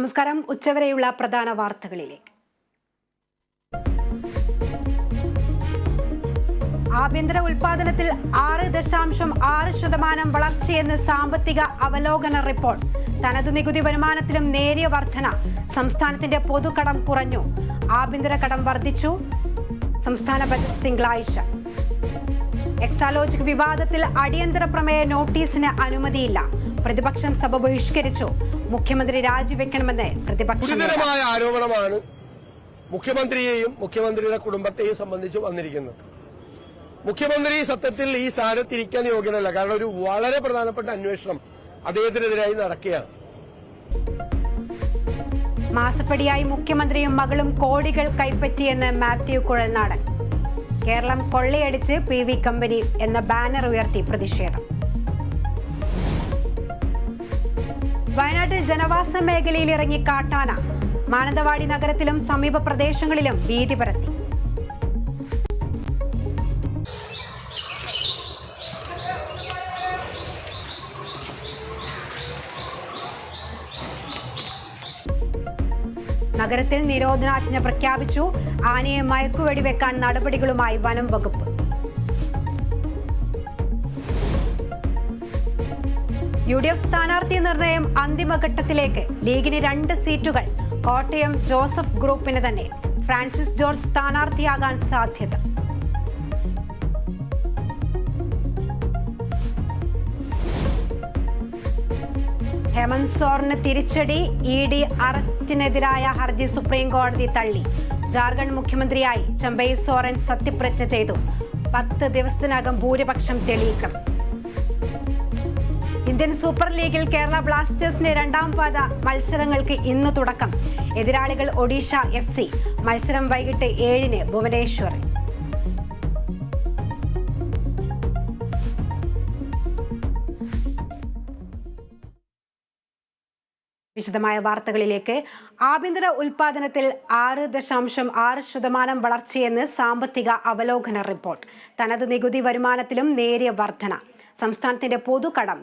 നമസ്കാരം. ഉച്ചവരെയുള്ള പ്രധാന വാർത്തകളിലേക്ക്. ആഭ്യന്തര ഉൽപാദനത്തിൽ 6.6% വളർച്ചയെന്ന് സാമ്പത്തിക അവലോകന റിപ്പോർട്ട്. തനത് നികുതി വരുമാനത്തിലും നേരിയ വർധന. സംസ്ഥാനത്തിന്റെ പൊതുകടം കുറഞ്ഞു. ആഭ്യന്തര കടം വർദ്ധിച്ചു. സംസ്ഥാന ബജറ്റ് തിങ്കളാഴ്ച. എക്സാലോജിക് വിവാദത്തിൽ അടിയന്തര പ്രമേയ നോട്ടീസിന് അനുമതിയില്ല. പ്രതിപക്ഷം സഭ ബഹിഷ്കരിച്ചു. മുഖ്യമന്ത്രി രാജിവെക്കണമെന്ന് പ്രതിപക്ഷം. ഗുരുതരമായ ആരോപണമാണ് മുഖ്യമന്ത്രിയെയും മുഖ്യമന്ത്രിയുടെ കുടുംബത്തെയും സംബന്ധിച്ച് വന്നിരിക്കുന്നത്. മുഖ്യമന്ത്രി സത്യത്തിൽ ഈ സ്ഥാനത്തിരിക്കാൻ യോഗ്യനല്ല. കാരണം ഒരു വളരെ പ്രധാനപ്പെട്ട അന്വേഷണം അദ്ദേഹത്തിനെതിരായി നടക്കുകയാണ്. മാസപ്പടിയായി മുഖ്യമന്ത്രിയും മകളും കോടികൾ കൈപ്പറ്റിയെന്ന് മാത്യു കുഴൽനാടൻ. കേരളം കൊള്ളയടിച്ച് PV കമ്പനി എന്ന ബാനർ ഉയർത്തി പ്രതിഷേധം. വയനാട്ടിൽ ജനവാസ മേഖലയിൽ ഇറങ്ങി കാട്ടാന. മാനന്തവാടി നഗരത്തിലും സമീപ പ്രദേശങ്ങളിലും ഭീതി പരത്തി. നഗരത്തിൽ നിരോധനാജ്ഞ പ്രഖ്യാപിച്ചു. ആനയെ മയക്കുവെടിവെക്കാൻ നടപടികളുമായി വനം വകുപ്പ്. UDF സ്ഥാനാർത്ഥി നിർണയം അന്തിമഘട്ടത്തിലേക്ക്. ലീഗിന് 2 സീറ്റുകൾ. കോട്ടയം ജോസഫ് ഗ്രൂപ്പിന് തന്നെ. ഫ്രാൻസിസ് ജോർജ് സ്ഥാനാർത്ഥിയാകാൻ സാധ്യത. ഹേമന്ത് സോറന് തിരിച്ചടി. ED അറസ്റ്റിനെതിരായ ഹർജി സുപ്രീം കോടതി തള്ളി. ജാർഖണ്ഡ് മുഖ്യമന്ത്രിയായി ചമ്പൈ സോറൻ സത്യപ്രതിജ്ഞ ചെയ്തു. 10 ദിവസത്തിനകം ഭൂരിപക്ഷം തെളിയിക്കണം. ഇന്ത്യൻ സൂപ്പർ ലീഗിൽ കേരള ബ്ലാസ്റ്റേഴ്സിന്റെ 2ാം പാദ മത്സരങ്ങൾക്ക് ഇന്ന് തുടക്കം. എതിരാളികൾ ഒഡീഷ FC. മത്സരം വൈകിട്ട് 7-ന് ഭുവനേശ്വറിൽ. വിശദമായ വാർത്തകളിലേക്ക്. ആഭ്യന്തര ഉൽപാദനത്തിൽ 6.6% വളർച്ചയെന്ന് സാമ്പത്തിക അവലോകന റിപ്പോർട്ട്. തനത് നികുതി വരുമാനത്തിലും നേരിയ വർധന. സംസ്ഥാനത്തിന്റെ പൊതുകടം